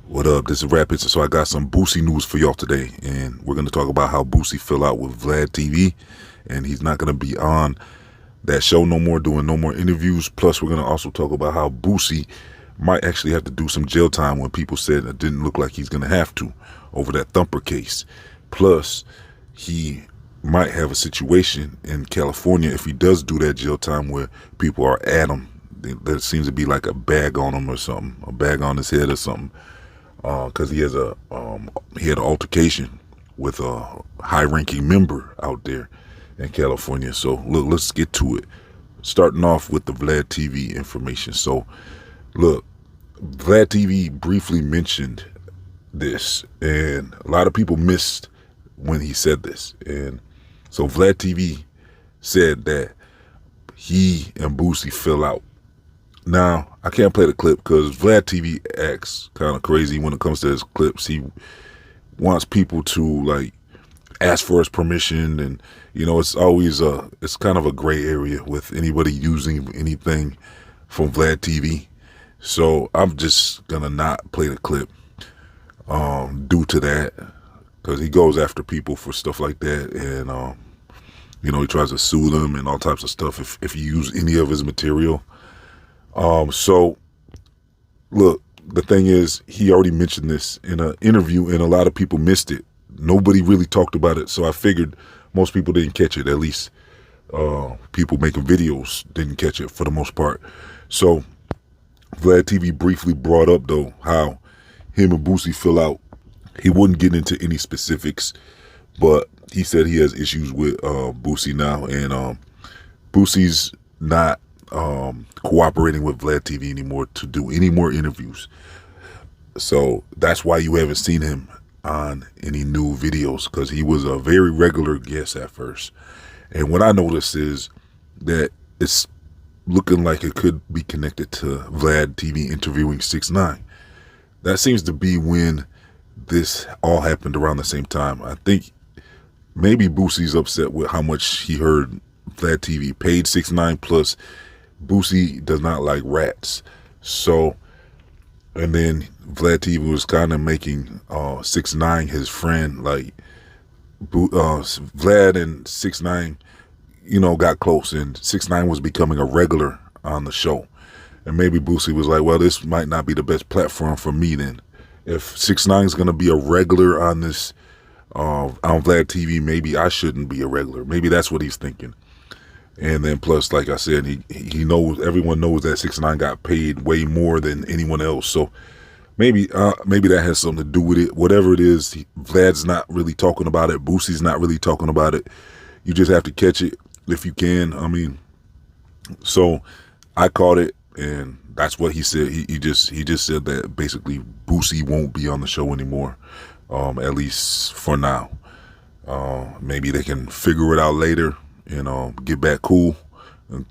What up? This is Rapid. So I got some Boosie news for y'all today, and we're going to talk about how Boosie fell out with Vlad TV, and he's not going to be on that show no more, doing no more interviews. Plus, we're going to also talk about how Boosie might actually have to do some jail time when people said it didn't look like he's going to have to over that Thumper case. Plus, he might have a situation in California if he does do that jail time where people are at him. There seems to be like a bag on him or something, a bag on his head or something. Because he had an altercation with a high-ranking member out there in California. So look, let's get to it. Starting off with the Vlad TV information. So look, Vlad TV briefly mentioned this, and a lot of people missed when he said this. And so Vlad TV said that he and Boosie fell out. Now, I can't play the clip because Vlad TV acts kind of crazy when it comes to his clips. He wants people to like ask for his permission, and it's always it's kind of a gray area with anybody using anything from Vlad TV. So I'm just gonna not play the clip due to that, because he goes after people for stuff like that, and he tries to sue them and all types of stuff if you use any of his material. So look, the thing is, he already mentioned this in an interview and a lot of people missed it. Nobody really talked about it. So I figured most people didn't catch it. At least, people making videos didn't catch it for the most part. So Vlad TV briefly brought up though, how him and Boosie fell out. He wouldn't get into any specifics, but he said he has issues with, Boosie now, and, Boosie's not cooperating with Vlad TV anymore to do any more interviews. So that's why you haven't seen him on any new videos, because he was a very regular guest at first. And what I noticed is that it's looking like it could be connected to Vlad TV interviewing 6ix9ine. That seems to be when this all happened around the same time. I think maybe Boosie's upset with how much he heard Vlad TV paid 6ix9ine, plus Boosie does not like rats. So, and then Vlad TV was kind of making 6ix9ine his friend. Like, Vlad and 6ix9ine, got close, and 6ix9ine was becoming a regular on the show. And maybe Boosie was like, well, this might not be the best platform for me then. If 6ix9ine's going to be a regular on this, on Vlad TV, maybe I shouldn't be a regular. Maybe that's what he's thinking. And then plus, like I said, he knows, everyone knows that 6ix9ine got paid way more than anyone else. So maybe that has something to do with it. Whatever it is, Vlad's not really talking about it. Boosie's not really talking about it. You just have to catch it if you can. I mean, so I caught it, and that's what he said. He just said that basically Boosie won't be on the show anymore, at least for now. Maybe they can figure it out later and get back cool, and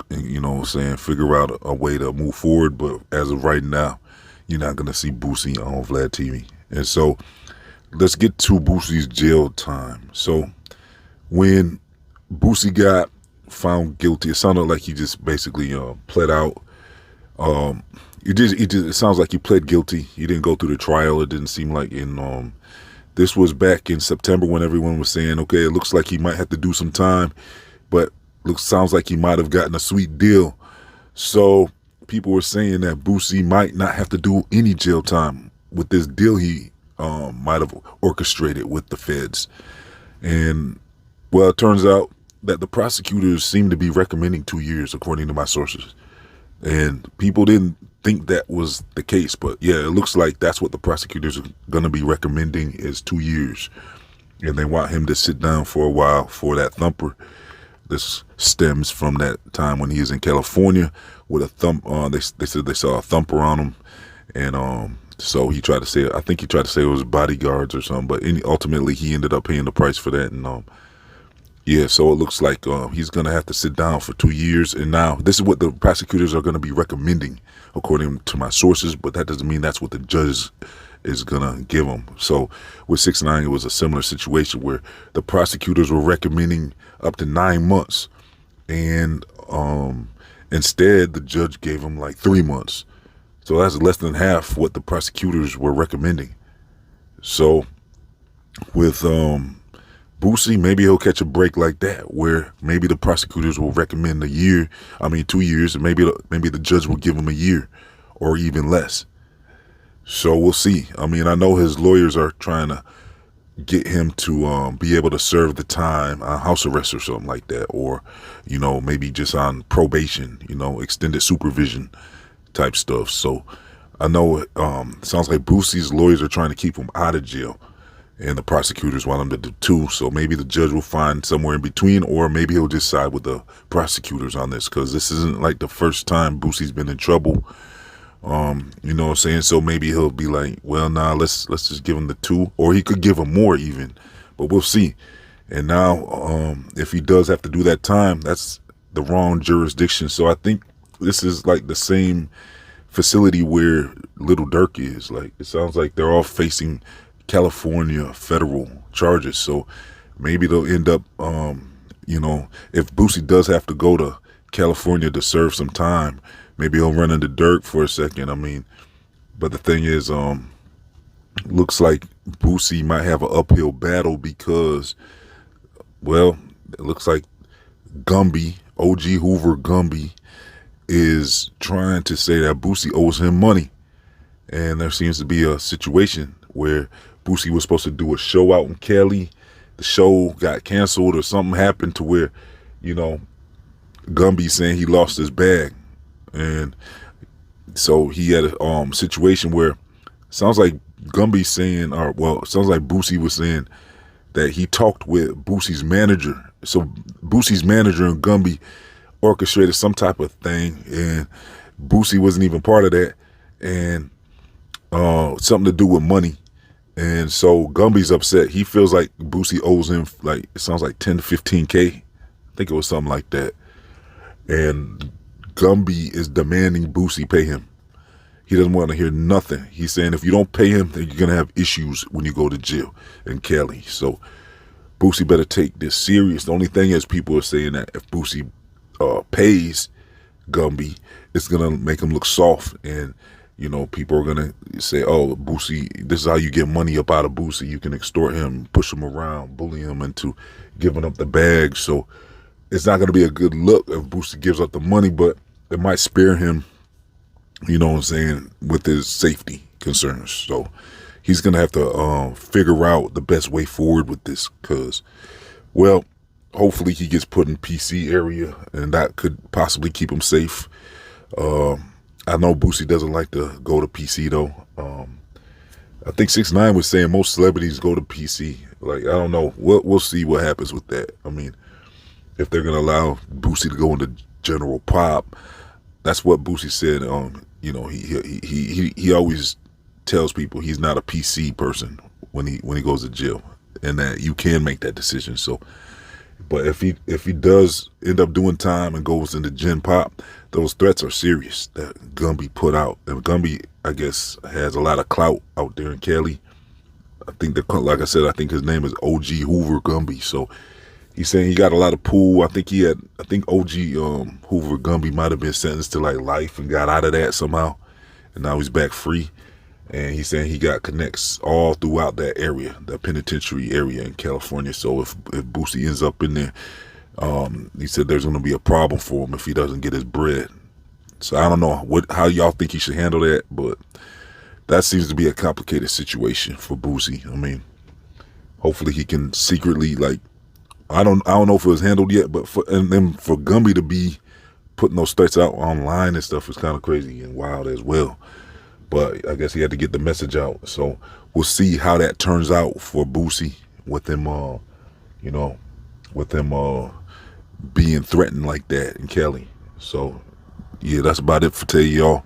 figure out a way to move forward. But as of right now, you're not gonna see Boosie on Vlad TV. And so let's get to Boosie's jail time. So when Boosie got found guilty, it sounded like he just basically pled out. It sounds like he pled guilty. He didn't go through the trial. It didn't seem like this was back in September when everyone was saying, okay, it looks like he might have to do some time, but sounds like he might have gotten a sweet deal. So people were saying that Boosie might not have to do any jail time with this deal he might have orchestrated with the feds. And well, it turns out that the prosecutors seem to be recommending 2 years, according to my sources. And people didn't think that was the case, but yeah, it looks like that's what the prosecutors are going to be recommending, is 2 years. And they want him to sit down for a while for that thumper. This stems from that time when he was in California with a thump. They said they saw a thumper on him, and so he tried to say, I think he tried to say it was bodyguards or something, but ultimately he ended up paying the price for that. And yeah, so it looks like he's gonna have to sit down for 2 years. And now this is what the prosecutors are gonna be recommending, according to my sources, but that doesn't mean that's what the judge is gonna give him. So with 6ix9ine, it was a similar situation where the prosecutors were recommending up to 9 months, and instead the judge gave him like 3 months So that's less than half what the prosecutors were recommending. So with Boosie, maybe he'll catch a break like that, where maybe the prosecutors will recommend 2 years, and maybe the judge will give him a year or even less. So we'll see. I mean, I know his lawyers are trying to get him to be able to serve the time on house arrest or something like that, or maybe just on probation, extended supervision type stuff. So I know it sounds like Boosie's lawyers are trying to keep him out of jail, and the prosecutors want him to do too. So maybe the judge will find somewhere in between, or maybe he'll just side with the prosecutors on this, because this isn't like the first time Boosie's been in trouble. You know what I'm saying? So maybe he'll be like, well, nah, let's just give him the 2, or he could give him more even, but we'll see. And now, if he does have to do that time, that's the wrong jurisdiction. So I think this is like the same facility where Little Durk is. Like, it sounds like they're all facing California federal charges. So maybe they'll end up, if Boosie does have to go to California to serve some time, maybe he'll run into Durk for a second. I mean, but the thing is, looks like Boosie might have an uphill battle because, well, it looks like Gumby, OG Hoover Gumby, is trying to say that Boosie owes him money. And there seems to be a situation where Boosie was supposed to do a show out in Cali. The show got canceled, or something happened to where, Gumby saying he lost his bag. And so he had a situation where sounds like Gumby saying, sounds like Boosie was saying that he talked with Boosie's manager. So Boosie's manager and Gumby orchestrated some type of thing, and Boosie wasn't even part of that, and something to do with money. And so Gumby's upset. He feels like Boosie owes him, like, it sounds like 10 to 15K. I think it was something like that. And Gumby is demanding Boosie pay him. He doesn't want to hear nothing. He's saying if you don't pay him, then you're going to have issues when you go to jail in Cali. So Boosie better take this serious. The only thing is, people are saying that if Boosie pays Gumby, it's going to make him look soft. And, people are going to say, oh, Boosie, this is how you get money up out of Boosie. You can extort him, push him around, bully him into giving up the bag. So it's not going to be a good look if Boosie gives up the money, but it might spare him, with his safety concerns. So he's going to have to figure out the best way forward with this, because, well, hopefully he gets put in PC area, and that could possibly keep him safe. I know Boosie doesn't like to go to PC, though. I think 6ix9ine was saying most celebrities go to PC. Like, I don't know. We'll see what happens with that. I mean, if they're going to allow Boosie to go into general pop. That's what Boosie said. He always tells people he's not a PC person when he goes to jail, and that you can make that decision. So, but if he does end up doing time and goes into gen pop, those threats are serious that Gumby put out. And Gumby, I guess, has a lot of clout out there in Cali. I think like I said, I think his name is OG Hoover Gumby. So he's saying he got a lot of pull. I think OG Hoover Gumby might have been sentenced to like life and got out of that somehow, and now he's back free. And he's saying he got connects all throughout that area, the penitentiary area in California. So if Boosie ends up in there, he said there's going to be a problem for him if he doesn't get his bread. So I don't know how y'all think he should handle that, but that seems to be a complicated situation for Boosie. I mean, hopefully he can secretly, like, I don't know if it was handled yet, but for Gumby to be putting those threats out online and stuff is kind of crazy and wild as well. But I guess he had to get the message out. So we'll see how that turns out for Boosie with him, being threatened like that in Cali. So yeah, that's about it for today, y'all.